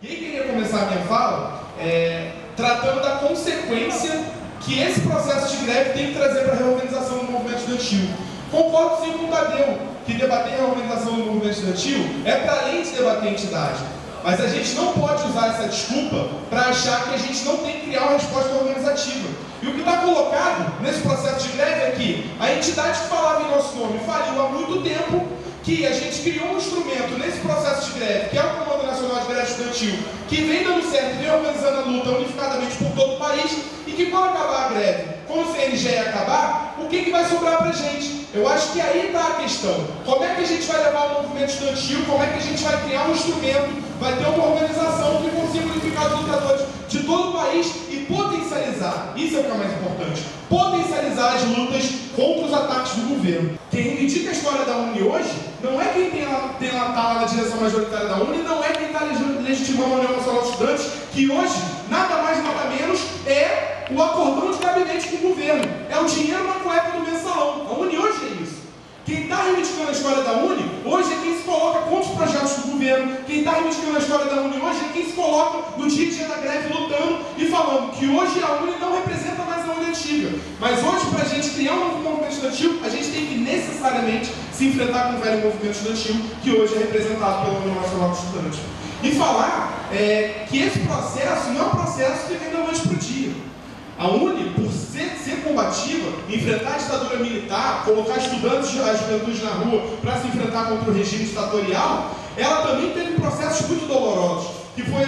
E aí queria começar a minha fala tratando da consequência que esse processo de greve tem que trazer para a reorganização do movimento estudantil. Concordo sim com o Tadeu, que debater a reorganização do movimento estudantil é para além de debater a entidade. Mas a gente não pode usar essa desculpa para achar que a gente não tem que criar uma resposta organizativa. E o que está colocado nesse processo de greve é que a entidade que falava em nosso nome faliu há muito tempo, que a gente criou um instrumento nesse processo de greve, que é o Comando Nacional de Greve Estudantil, que vem dando certo e vem organizando a luta unificadamente por todo o país, e que quando acabar a greve, quando o CNG acabar, o que vai sobrar para a gente? Eu acho que aí está a questão. Como é que a gente vai levar o movimento estudantil, como é que a gente vai criar um instrumento, vai ter uma organização que consiga unificar os lutadores de todo o país e potencializar, isso é o que é mais importante, potencializar as lutas contra os ataques do governo. Quem reivindica a história da UNE hoje não é quem está lá na direção majoritária da UNE, não é quem está legitimando a União Nacional dos Estudantes, que hoje, nada mais nada menos, é o acordão de gabinete com o governo, é o dinheiro na cueca do mensalão. A UNE hoje é isso. Quem está reivindicando a história da UNE, hoje é quem se coloca contra os projetos do governo. Quem está reivindicando a história da UNE hoje é quem se coloca no dia a dia da greve lutando e falando que hoje a UNE não representa mais a UNE antiga. Mas hoje, para a gente criar um novo movimento estudantil, a gente tem que necessariamente se enfrentar com o velho movimento estudantil, que hoje é representado pela União Nacional dos Estudantes. E falar que esse processo não é um processo que vem da noite para o dia. A UNE, por ser combativa, enfrentar a ditadura militar, colocar estudantes da juventude na rua para se enfrentar contra o regime ditatorial, ela também teve processos muito dolorosos, que foi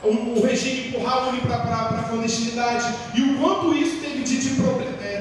o regime empurrar a UNE para a clandestinidade, e o quanto isso teve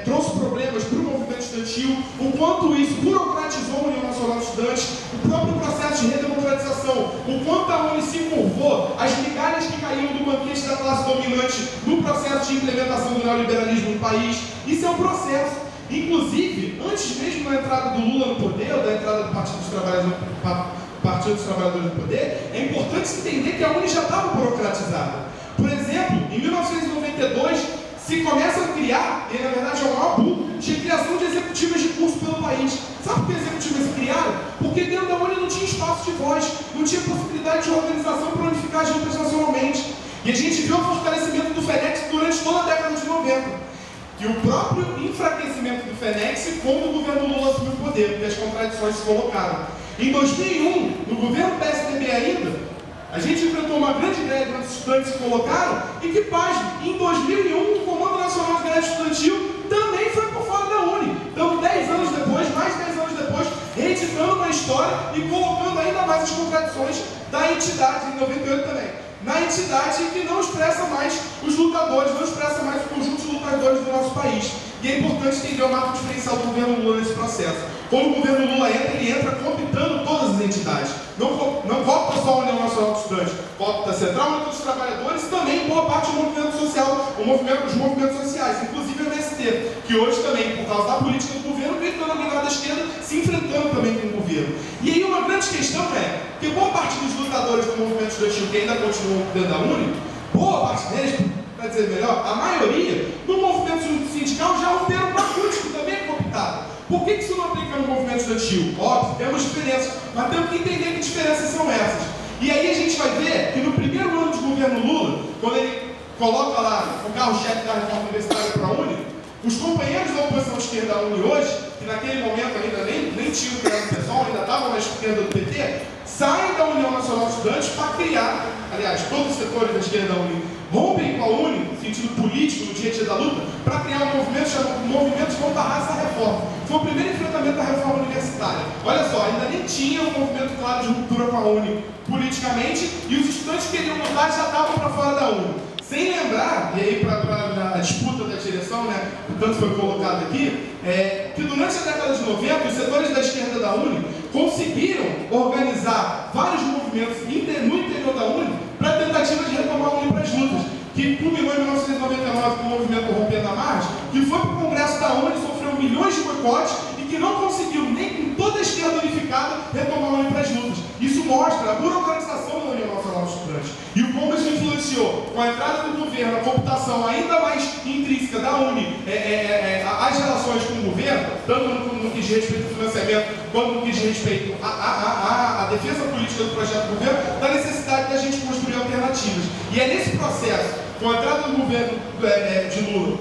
trouxe problemas para o movimento estudantil, o quanto isso burocratizou a União Nacional dos Estudantes, o próprio processo de redemocratização, o quanto a UNE se curvou, as migalhas que caíam do banquete da classe dominante no processo de implementação do neoliberalismo no país. Isso é um processo. Inclusive, antes mesmo da entrada do Lula no poder, ou da entrada do Partido dos Trabalhadores no poder, é importante se entender que a UNE já estava burocratizada. Por exemplo, em 1992, se começa a criar, e na verdade é o maior boom, de criação de executivas de curso pelo país. Sabe por que executivas se criaram? Porque dentro da UNE não tinha espaço de voz, não tinha possibilidade de organização para unificar as lutas nacionalmente. E a gente viu o fortalecimento do FENEX durante toda a década de 90. E o próprio enfraquecimento do FENEX quando o governo Lula assumiu o poder, porque as contradições se colocaram. Em 2001, no governo PSDB ainda, a gente enfrentou uma grande greve onde os estudantes se colocaram e que, pasme, em 2001, o Comando Nacional de Greve Estudantil também foi por fora da UNE. Então, 10 anos depois, mais 10 anos depois, reeditando uma história e colocando ainda mais as contradições da entidade, em 98 também, na entidade que não expressa mais os lutadores, não expressa mais o conjunto de lutadores do nosso país. E é importante entender o marco diferencial do governo Lula nesse processo. Quando o governo Lula entra, ele entra cooptando todas as entidades. Não coopta só a União Nacional dos Estudantes, coopta a Central Única dos Trabalhadores e também boa parte do movimento social, dos movimentos sociais, inclusive o MST, que hoje também, por causa da política do governo, vem dando a brigada esquerda, se enfrentando também com o governo. E aí uma grande questão é que boa parte dos lutadores do movimento estudantil que ainda continuam dentro da UNE, boa parte deles, para dizer melhor, a maioria, no movimento sindical já romperam para a CUT, que também é cooptado. Por que isso não aplica no movimento estudantil? Óbvio, temos diferenças, mas temos que entender que diferenças são essas. E aí a gente vai ver que no primeiro ano de governo Lula, quando ele coloca lá o carro-chefe da reforma universitária para a UNE, os companheiros da oposição de esquerda da UNE hoje, que naquele momento ainda nem tinham criado o pessoal, ainda estavam na esquerda do PT, saem da União Nacional dos Estudantes para criar, aliás, todos os setores da esquerda da UNE, rompem com a UNE, no sentido político, no dia a dia da luta, para criar um movimento chamado Movimento de Barrar essa Reforma. Foi o primeiro enfrentamento da reforma universitária. Olha só, ainda nem tinha um movimento claro de ruptura com a UNE politicamente, e os estudantes que queriam lutar já estavam para fora da UNE. Sem lembrar, e aí para a disputa da direção, né, tanto foi colocado aqui, que durante a década de 90, os setores da esquerda da UNE conseguiram organizar vários movimentos no interior da UNE para a tentativa de retomar a UNE para as lutas, que culminou em 1999 com o movimento Rompendo a Margem, que foi para o Congresso da UNE, sofreu milhões de boicotes e que não conseguiu, nem com toda a esquerda unificada, retomar a UNE para as lutas. Isso mostra a burocratização da União Nacional dos Estudantes. E o como isso influenciou, com a entrada do governo, a cooptação ainda mais intrínseca da UNE, as relações com o governo, tanto no que diz respeito ao financiamento, quanto no que diz respeito à defesa política do projeto do governo, da necessidade da gente construir alternativas. legislativas. E é nesse processo, com a entrada do governo de Lula,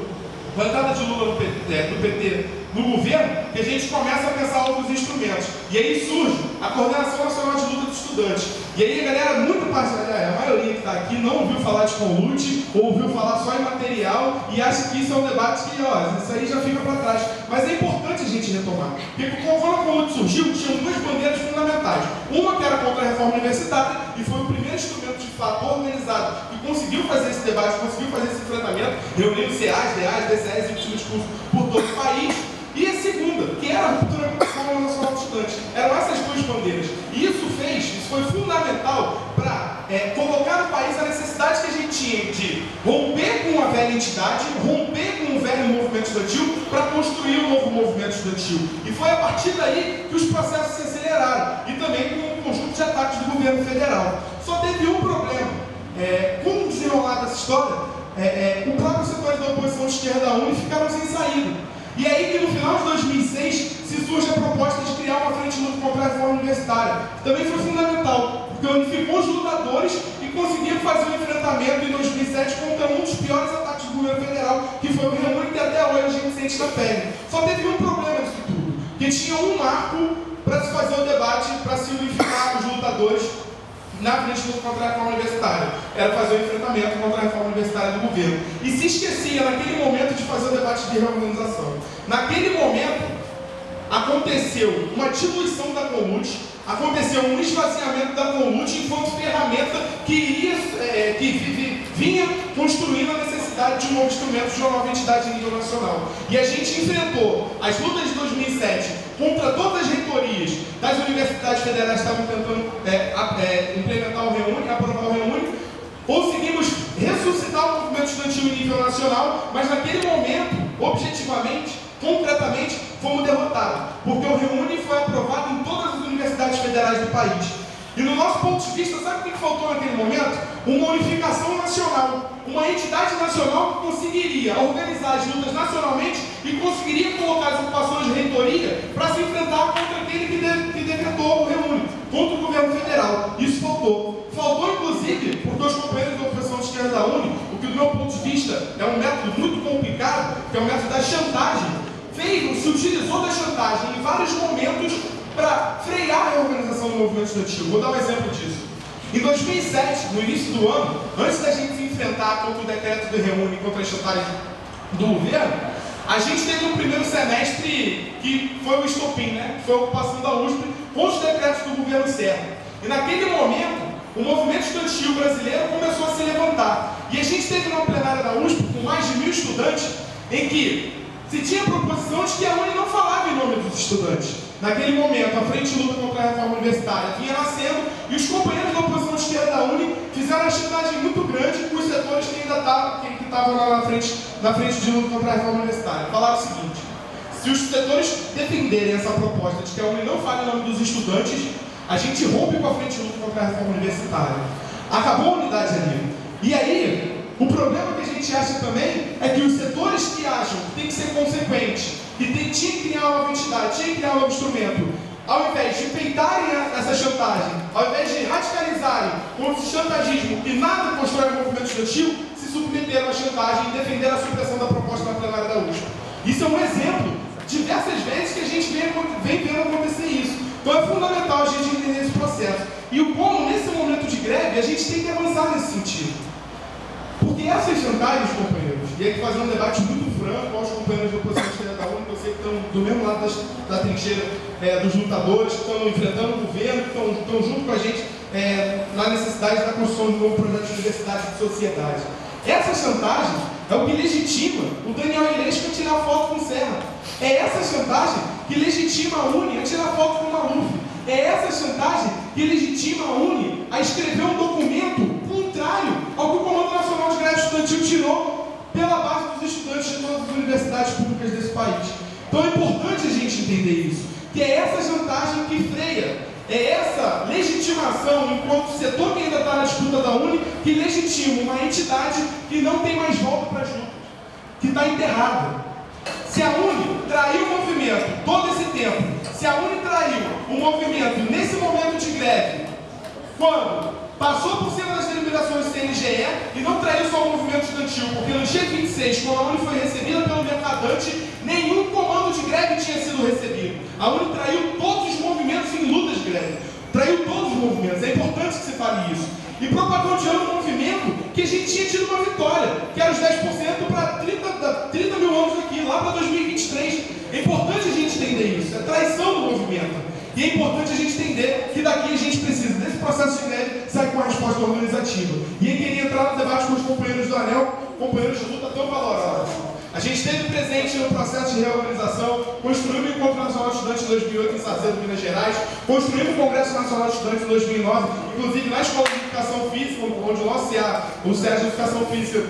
com a entrada de Lula do PT no governo, que a gente começa a pensar outros instrumentos. E aí surge a Coordenação Nacional de Luta dos Estudantes. E aí a galera, muito parcial, a maioria que está aqui não ouviu falar de Conlute, ou ouviu falar só em material, e acha que isso é um debate que, isso aí já fica para trás. Mas é importante a gente retomar. Porque quando a Conlute surgiu, tinham duas bandeiras fundamentais. Uma que era contra a reforma universitária, e foi o primeiro instrumento de fato organizado que conseguiu fazer esse debate, conseguiu fazer esse enfrentamento, reunindo CAs, DAs, DCS e últimos cursos por todo o país. E a segunda, que era a ruptura com a Escola Nacional de Estudantes. Eram essas duas bandeiras. E isso foi fundamental para colocar no país a necessidade que a gente tinha de romper com a velha entidade, romper com o velho movimento estudantil para construir um novo movimento estudantil. E foi a partir daí que os processos se aceleraram. E também com um conjunto de ataques do governo federal. Só teve um problema. Com o desenrolar dessa história, o próprio setor da oposição de esquerda UNE ficaram sem saída. E aí que no final de 2006 se surge a proposta de criar uma frente de luta contra a reforma universitária, que também foi fundamental, porque unificou os lutadores e conseguiu fazer um enfrentamento em 2007 contra um dos piores ataques do governo federal, que foi o Reúne, que até hoje a gente sente na pele. Só teve um problema disso tudo, que tinha um marco para se fazer o debate, para se unificar os lutadores na frente de luta contra a reforma universitária. Era fazer o enfrentamento contra a reforma universitária do governo. E se esquecia, naquele momento, de fazer o debate de reorganização. Naquele momento, aconteceu uma diluição da Conlute, aconteceu um esvaziamento da Conlute enquanto ferramenta que vinha construindo a necessidade de um novo instrumento, de uma nova entidade em nível nacional. E a gente enfrentou as lutas de 2007 contra todas as reitorias das universidades federais que estavam tentando implementar o Reúne, aprovar o Reúne. Conseguimos ressuscitar o movimento estudantil em nível nacional, mas naquele momento, objetivamente, concretamente, fomos derrotados, porque o Reúne foi aprovado em todas as universidades federais do país. E no nosso ponto de vista, sabe o que faltou naquele momento? Uma unificação nacional, uma entidade nacional que conseguiria organizar as lutas nacionalmente e conseguiria colocar as ocupações de reitoria para se enfrentar contra aquele que decretou o Reúne, contra o governo federal. Isso faltou. Faltou, inclusive, porque os companheiros da oposição de esquerda da UNE, o que do meu ponto de vista é um método muito complicado, que é o método da chantagem, se utilizou da chantagem em vários momentos para frear a reorganização do movimento estudantil. Vou dar um exemplo disso. Em 2007, no início do ano, antes da gente se enfrentar contra o decreto do Reúne, contra a chantagem do governo, a gente teve um primeiro semestre que foi o estopim, né? Foi a ocupação da USP com os decretos do governo Serra. E naquele momento, o movimento estudantil brasileiro começou a se levantar. E a gente teve uma plenária da USP com mais de 1000 estudantes, em que se tinha proposição de que a UNE não falava em nome dos estudantes. Naquele momento, a Frente de Luta contra a Reforma Universitária vinha nascendo e os companheiros da oposição de esquerda da UNE fizeram uma chantagem muito grande com os setores que ainda estavam lá na frente de luta contra a Reforma Universitária. Falaram o seguinte: se os setores defenderem essa proposta de que a UNE não fale em nome dos estudantes, a gente rompe com a Frente de Luta contra a Reforma Universitária. Acabou a unidade ali. E aí, o problema que a gente acha também é que os setores que acham que tem que ser consequente, que tinha que criar uma nova entidade, tinha que criar um novo instrumento, ao invés de peitarem essa chantagem, ao invés de radicalizarem com esse chantagismo que nada constrói o movimento estudantil, se submeteram à chantagem e defenderam a supressão da proposta na plenária da USP. Isso é um exemplo, diversas vezes, que a gente vem vendo acontecer isso. Então é fundamental a gente entender esse processo. E o como, nesse momento de greve, a gente tem que avançar nesse sentido. Porque essas chantagens, companheiros, e aqui fazer um debate muito franco aos companheiros da oposição de esquerda da UNE, que eu sei que estão do mesmo lado da trincheira dos lutadores, que estão enfrentando o governo, que estão junto com a gente na necessidade da construção de um novo projeto de universidade e de sociedade. Essa chantagem é o que legitima o Daniel Ilesco a tirar foto com o Serra. É essa chantagem que legitima a UNE a tirar foto com o Maluf. É essa chantagem que legitima a UNE a escrever um documento contrário ao que o Comando Nacional de Greve Estudantil tirou pela base dos estudantes de todas as universidades públicas desse país. Então é importante a gente entender isso, que é essa chantagem que freia, é essa legitimação enquanto setor que ainda está na disputa da UNE, que legitima uma entidade que não tem mais volta para as lutas, que está enterrada. Se a UNE traiu o movimento todo esse tempo, se a UNE traiu o movimento nesse momento de greve, quando passou por cima das deliberações do CNGE e não traiu só o movimento estudantil, porque no dia 26, quando a UNE foi recebida pelo mercadante, nenhum comando de greve tinha sido recebido. A UNE traiu todos os movimentos em lutas de greve, traiu todos os movimentos, é importante que se fale isso. E propagandeando um movimento que a gente tinha tido uma vitória, que era os 10% para 30 mil anos aqui, lá para 2023. É importante a gente entender isso, é traição do movimento. E é importante a gente entender que daqui a gente precisa, desse processo de greve, sair com a resposta organizativa. E eu queria entrar no debate com os companheiros do ANEL, companheiros de luta tão valorosos. A gente esteve presente no processo de reorganização, construímos o Encontro Nacional de Estudantes em 2008 em Sarzedo, Minas Gerais, construímos o Congresso Nacional de Estudantes em 2009, inclusive na Escola de Educação Física, onde o nosso CA, o SES de Educação Física,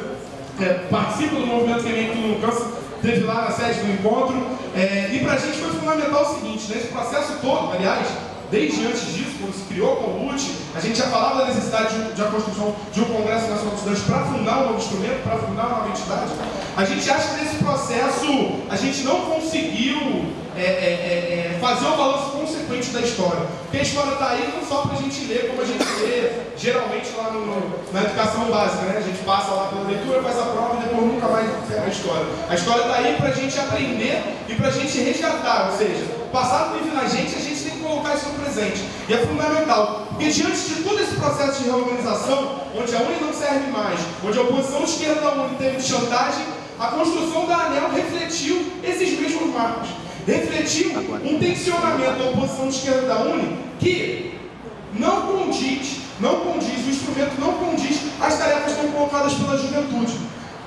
participa do movimento que nem tudo no câncer, esteve lá na sede do encontro, e para a gente foi fundamental o seguinte, nesse processo todo, aliás, desde antes disso, quando se criou a Conlute, a gente já falava da necessidade de a construção de um Congresso Nacional de Estudantes para fundar um novo instrumento, para fundar uma nova entidade. A gente acha que nesse processo a gente não conseguiu fazer um balanço consequente da história. Porque a história está aí não só para a gente ler, como a gente lê geralmente lá na educação básica, né? A gente passa lá pela leitura, faz a prova e depois nunca mais pega a história. A história está aí para a gente aprender e para a gente resgatar, ou seja, o passado vive na gente, a gente tem que colocar isso no presente. E é fundamental, porque diante de todo esse processo de reorganização, onde a UNE não serve mais, onde a oposição de esquerda da UNE teve chantagem, a construção da ANEL refletiu esses mesmos marcos. Refletiu um tensionamento da oposição de esquerda da UNE que não condiz, o instrumento não condiz às tarefas que estão colocadas pela juventude,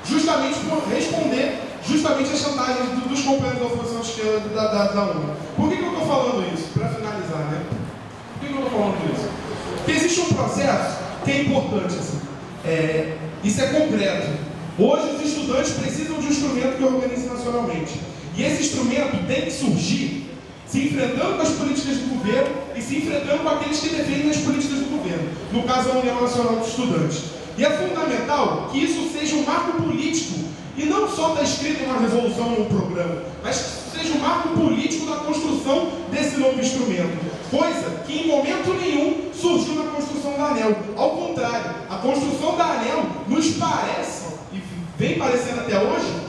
justamente por responder às chantagens dos companheiros da oposição de esquerda da UNE. Por que eu estou falando isso? Para finalizar, né? Por que eu estou falando isso? Porque existe um processo que é importante, assim. Isso é concreto. Hoje os estudantes precisam de um instrumento que organize nacionalmente. E esse instrumento tem que surgir se enfrentando com as políticas do governo e se enfrentando com aqueles que defendem as políticas do governo. No caso, a União Nacional dos Estudantes. E é fundamental que isso seja um marco político e não só está escrito em uma resolução ou um programa, mas que seja um marco político da construção desse novo instrumento. Coisa que em momento nenhum surgiu na construção da ANEL. Ao contrário, a construção da ANEL nos parece, e vem parecendo até hoje,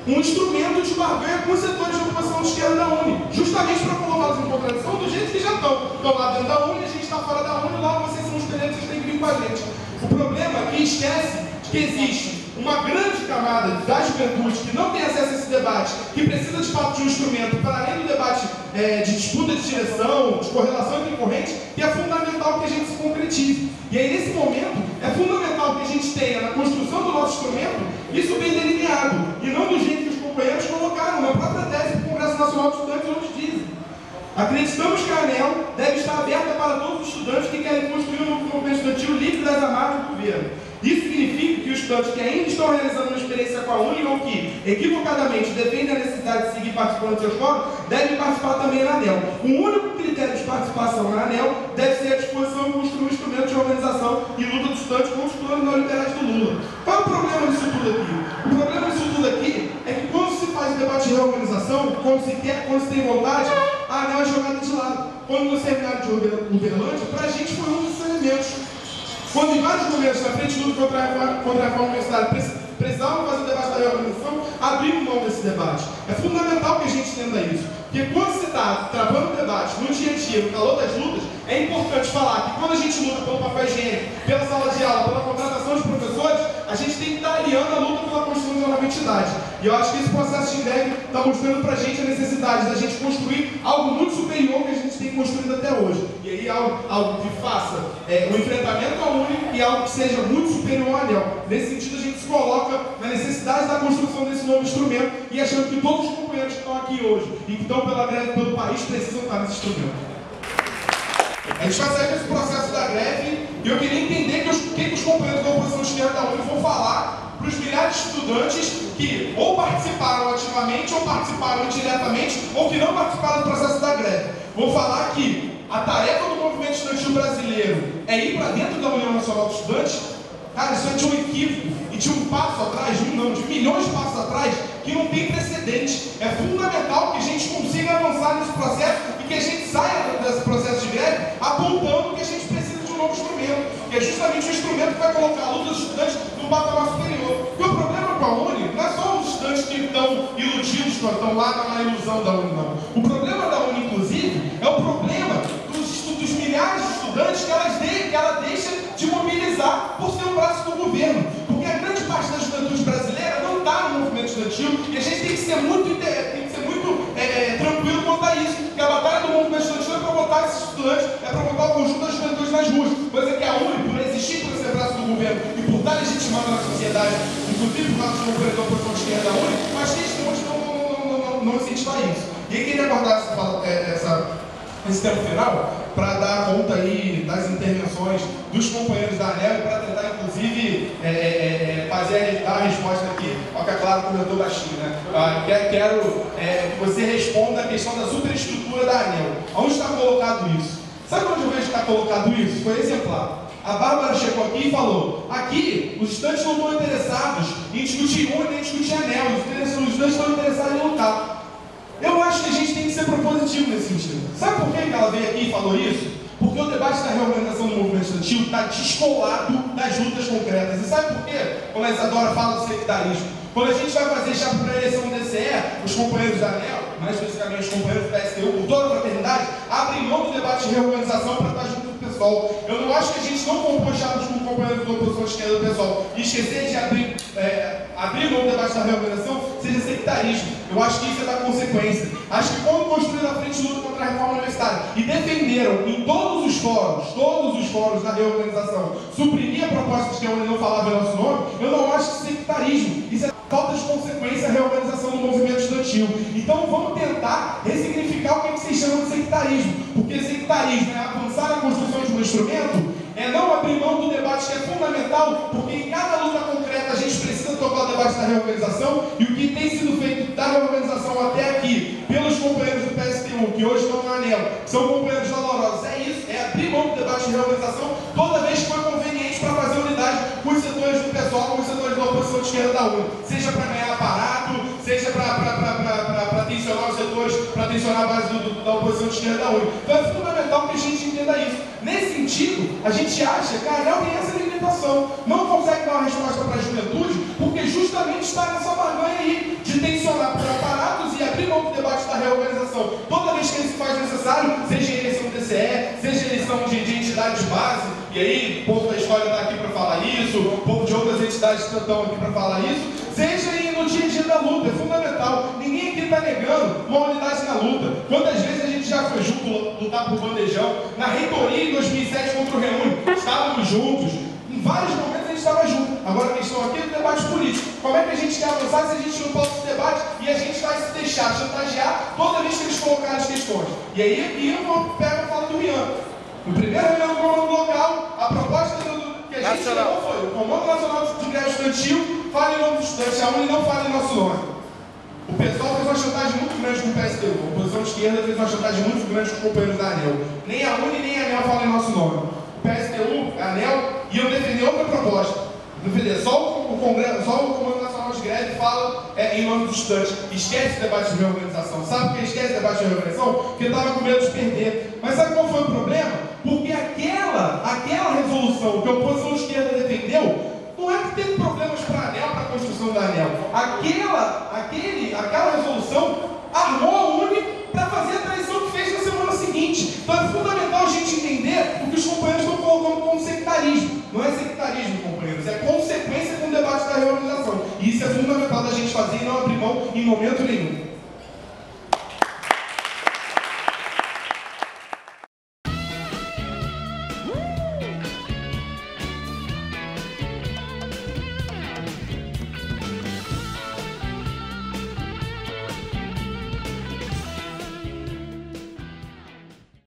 um instrumento de barganha com os setores de ocupação de esquerda da UNE, justamente para colocá-los em contradição do jeito que já estão. Estão lá dentro da UNE, a gente está fora da UNE, lá vocês são os espelhados, vocês têm que vir com a gente. O problema é que esquece que existe uma grande camada da juventude que não tem acesso a esse debate, que precisa de fato de um instrumento para além do debate de disputa de direção, de correlação entre correntes, que é fundamental que a gente se concretize. E aí, nesse momento, é fundamental que a gente tenha na construção do nosso instrumento isso bem delineado, e não do jeito que os companheiros colocaram na própria tese do Congresso Nacional de Estudantes, onde dizem: acreditamos que a ANEL deve estar aberta para todos os estudantes que querem construir um novo movimento estudantil livre das amarras do governo. Isso significa que os estudantes que ainda estão realizando uma experiência com a UNE ou que, equivocadamente, defendem a necessidade de seguir participando do seu fórum, devem participar também na ANEL. O único critério de participação na ANEL deve ser a disposição de construir um instrumento de organização e luta dos estudantes contra os planos neoliberais do Lula. Qual é o problema disso tudo aqui? O problema disso tudo aqui é que quando se faz o debate de reorganização, quando se quer, quando se tem vontade, a ANEL é jogada de lado. Quando no seminário de Uberlândia, para a gente foi um dos elementos. Quando em vários momentos, na frente de luta contra a reforma universitária, precisavam fazer o debate da reorganização, abrimos mão desse debate. É fundamental que a gente entenda isso. Porque quando se está travando o debate no dia a dia, no calor das lutas, é importante falar que quando a gente luta pelo papel higiênico, pela sala de aula, pela contratação de professores, a gente tem que estar aliando a luta pela construção de uma entidade. E eu acho que esse processo de greve está mostrando para a gente a necessidade da gente construir algo muito superior ao que a gente tem construído até hoje. E aí algo que faça o enfrentamento à UNE e algo que seja muito superior ao ANEL. Nesse sentido, a gente se coloca na necessidade da construção desse novo instrumento e achando que todos os companheiros que estão aqui hoje e que estão pela greve pelo país precisam estar nesse instrumento. A gente vai sair desse processo da greve e eu queria entender o que os companheiros da oposição de esquerda da UNE vão falar para os milhares de estudantes que ou participaram ativamente, ou participaram indiretamente, ou que não participaram do processo da greve. Vou falar que a tarefa do movimento estudantil brasileiro é ir para dentro da União Nacional dos Estudantes. Cara, isso é de um equívoco e de um passo atrás, de milhões de passos atrás, que não tem precedente. É fundamental que a gente consiga avançar nesse processo e que a gente saia desse processo de greve apontando que a gente precisa de um novo instrumento. justamente o instrumento que vai colocar a luta dos estudantes num patamar superior. E o problema com a Uni não é só os estudantes que estão iludidos, que estão lá na ilusão da Uni, não. O problema da Uni, inclusive, é o problema dos milhares de estudantes que ela deixa de mobilizar por ser um braço do governo. Porque a grande parte da juventude brasileira não está no movimento estudantil e a gente tem que ser muito tranquilo quanto a isso. Porque a batalha do movimento estudantil é para botar esses estudantes, é para botar o conjunto das juventudes nas ruas. Coisa que a Uni, por existir, por ser braço do governo e por estar legitimada na sociedade, inclusive por causa dos companheiros da oposição de esquerda da Uni, mas que eles não incentivar isso. E aí queria abordar esse tempo final para dar conta aí das intervenções dos companheiros da ANEL e para tentar, inclusive, dar a resposta aqui ao que a Clara comentou baixinho, né? Quero que você responda a questão da superestrutura da ANEL. Onde está colocado isso? Sabe onde eu vejo que está colocado isso? Foi exemplar. A Bárbara chegou aqui e falou: aqui os estudantes não estão interessados em discutir Uni nem discutir ANEL, os estudantes estão interessados em lutar. Eu acho que a gente tem que ser propositivo nesse sentido. Sabe por que ela veio aqui e falou isso? Porque o debate da reorganização do movimento estudantil está descolado das lutas concretas. E sabe por quê? Quando a Isadora fala do sectarismo, quando a gente vai fazer chapa para a eleição do DCE, os companheiros da ANEL, mais especificamente os companheiros do PSTU, com toda a fraternidade, abrem mão do debate de reorganização para estar junto com o pessoal. Eu não acho que a gente não compõe chapas com companheiros da oposição de esquerda do pessoal e esquecer de abrir mão do debate da reorganização seja sectarismo. Eu acho que isso é da consequência. Acho que quando construíram a frente de luta contra a reforma universitária e defenderam em todos os fóruns da reorganização, suprimir a proposta de que a Uni não falava em nosso nome, eu não acho que sectarismo. Isso é falta de consequência a reorganização do movimento estudantil. Então vamos tentar ressignificar o que vocês chamam de sectarismo. Porque sectarismo é avançar na construção de um instrumento, é não abrir mão do debate que é fundamental, porque em cada luta concreta a gente precisa tocar o debate da reorganização, e o que tem sido feito da reorganização até aqui, pelos companheiros do PSTU, que hoje estão na ANEL, que são companheiros valorosos, é isso, é abrir mão do debate de reorganização toda vez que for conveniente para fazer unidade com os setores do pessoal, com os setores da oposição de esquerda da Uni, seja para ganhar aparato, seja para tensionar os setores, para tensionar a base da oposição de esquerda da Uni. Então é fundamental que a gente entenda isso. Nesse sentido, a gente acha que a ANEL tem essa limitação, não consegue dar uma resposta para a juventude, porque justamente está nessa barganha aí de tensionar por aparatos e abrir mão do debate da reorganização toda vez que ele se faz necessário, seja em eleição do DCE, seja em eleição de entidades de base, e aí o povo da história está aqui para falar isso, o povo de outras entidades estão aqui para falar isso, seja no dia a dia da luta, é fundamental. Ninguém aqui está negando uma unidade na luta. Quantas vezes a gente já foi junto lutar por bandejão? Na reitoria em 2007 contra o Reúne, estávamos juntos. Em vários momentos a gente estava junto. Agora a questão aqui é do debate político. Como é que a gente quer avançar se a gente não pode esse debate e a gente vai se deixar chantagear toda vez que eles colocarem as questões? E aí aqui eu pego e falo do Rian. No primeiro reunião do comando local, a proposta que a gente chamou foi: o Comando Nacional de Greve Estudantil fala em nome dos estudantes, a Uni não fala em nosso nome. O pessoal fez uma chantagem muito grande com o PSTU, a oposição de esquerda fez uma chantagem muito grande com os companheiros da ANEL. Nem a Uni nem a ANEL falam em nosso nome. O PSTU, a ANEL, iam defender outra proposta. Só o Comando Nacional de Greve fala em nome dos estudantes. Esquece o debate de reorganização. Sabe por que esquece o debate de reorganização? Porque estava com medo de perder. Mas sabe qual foi o problema? Porque aquela resolução que a oposição de esquerda defendeu não é que teve problemas para a ANEL, para a construção da ANEL. Aquela resolução armou a Uni para fazer a traição que fez na semana seguinte. Então é fundamental a gente entender o que os companheiros estão colocando como sectarismo. Não é sectarismo, companheiros, é consequência com o debate da reorganização. E isso é fundamental da gente fazer e não abrir mão em momento nenhum.